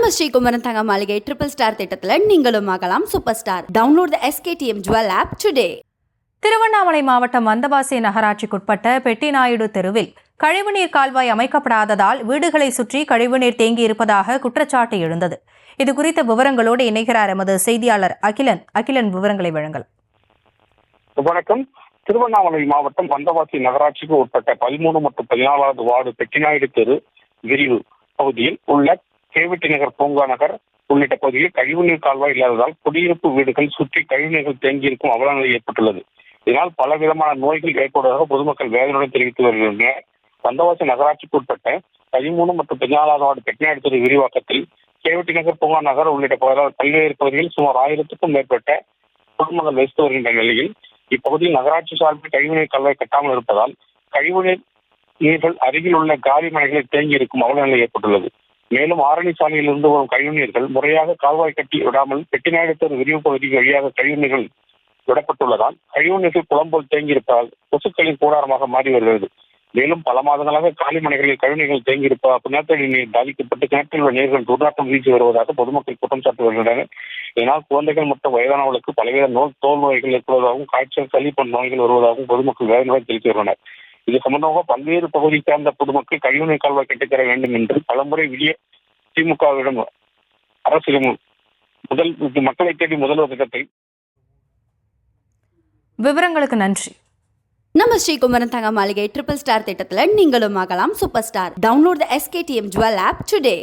நம்ம ஸ்ரீகுமரன் தங்க மாளிகை ட்ரிபிள் ஸ்டார் திட்டத்தில் நீங்களும் ஆகலாம் super star. Download the SKTM Jewel app today. Tiruvannamalai மாவட்டம் வந்தவாசி நகராட்சிக்குட்பட்ட பெட்டிநாயுடு தெருவில் கழிவுநீர் கால்வாய் அமைக்கப்படாததால் வீடுகளை சுற்றி கழிவுநீர் தேங்கியிருப்பதாக குற்றச்சாட்டு எழுந்தது. இதுகுறித்த விவரங்களோடு இணைகிறார் எமது செய்தியாளர் அகிலன் விவரங்களை வழங்கலாம். வணக்கம். திருவண்ணாமலை மாவட்டம் வந்தவாசி நகராட்சிக்கு உட்பட்ட 13 மற்றும் 14வது வார்டு பெட்டிநாயுடு தெரு விரிவு பகுதியில் உள்ள கேவிட்டி நகர், பூங்கா நகர் உள்ளிட்ட பகுதியில் கழிவுநீர் கால்வாய் இல்லாததால் குடியிருப்பு வீடுகள் சுற்றி கழிவுநீர்கள் தேங்கியிருக்கும் அவல நிலை ஏற்பட்டுள்ளது. இதனால் பல விதமான நோய்கள் ஏற்படுவதாக பொதுமக்கள் வேதனையுடன் தெரிவித்து வருகின்றனர். வந்தவாசி நகராட்சிக்கு உட்பட்ட 13 மற்றும் 14வது வார்டு பெட்டிநாயுடு தெரு விரிவாக்கத்தில் கேவிட்டி நகர், பூங்கா நகர் உள்ளிட்ட பல்வேறு பகுதிகளில் சுமார் 1000க்கும் மேற்பட்ட குடும்பங்கள் வசித்து வருகின்ற நிலையில் இப்பகுதியில் நகராட்சி சார்பில் கழிவுநீர் கால்வாய் கட்டாமல் இருப்பதால் கழிவுநீர் நீர்கள் அருகில் உள்ள காலி மனைகளில் தேங்கி இருக்கும் அவல நிலை ஏற்பட்டுள்ளது. மேலும் ஆரணி சாலையில் இருந்து வரும் கழிவுநீர்கள் முறையாக கால்வாய் கட்டி விடாமல் பெட்டிநாயுடு தெரு விரிவு பகுதி வழியாக கழிவுநீர்கள் விடப்பட்டுள்ளதால் கழிவுநீர்கள் குளம்போல் தேங்கியிருப்பதால் கொசுக்களின் கூடாரமாக மாறி வருகிறது. மேலும் பல மாதங்களாக காலி மனைகளில் கழிவுநீர்கள் தேங்கியிருப்பதால் நிலத்தடி நீர் பாதிக்கப்பட்டு கிணற்றில் உள்ள நீர்கள் துர்நாற்றம் வீசி வருவதாக பொதுமக்கள் குற்றம் சாட்டி வருகின்றனர். இதனால் குழந்தைகள் மற்றும் வயதானவர்களுக்கு பல்வேறு தோல் நோய்கள் ஏற்படுவதாகவும் காய்ச்சல், சளி போன்ற நோய்கள் வருவதாகவும் பொதுமக்கள் வேதனையுடன் தெரிவித்து வருகின்றனர். இது சம்பந்தமாக பல்வேறு பகுதியை சேர்ந்த பொதுமக்கள் கழிவுநீர் கால்வாய் கட்டித்தர வேண்டும் என்று பலமுறை விடிய திமுகவிடம் அரசிடம் மக்களை தேடி முதல்வர் திட்டத்தை. விவரங்களுக்கு நன்றி. நம்ம ஸ்ரீகுமரன் தங்க மாளிகை ட்ரிபிள் ஸ்டார் திட்டத்தில் நீங்களும் ஆகலாம் super star. Download the SKTM Jewel app today.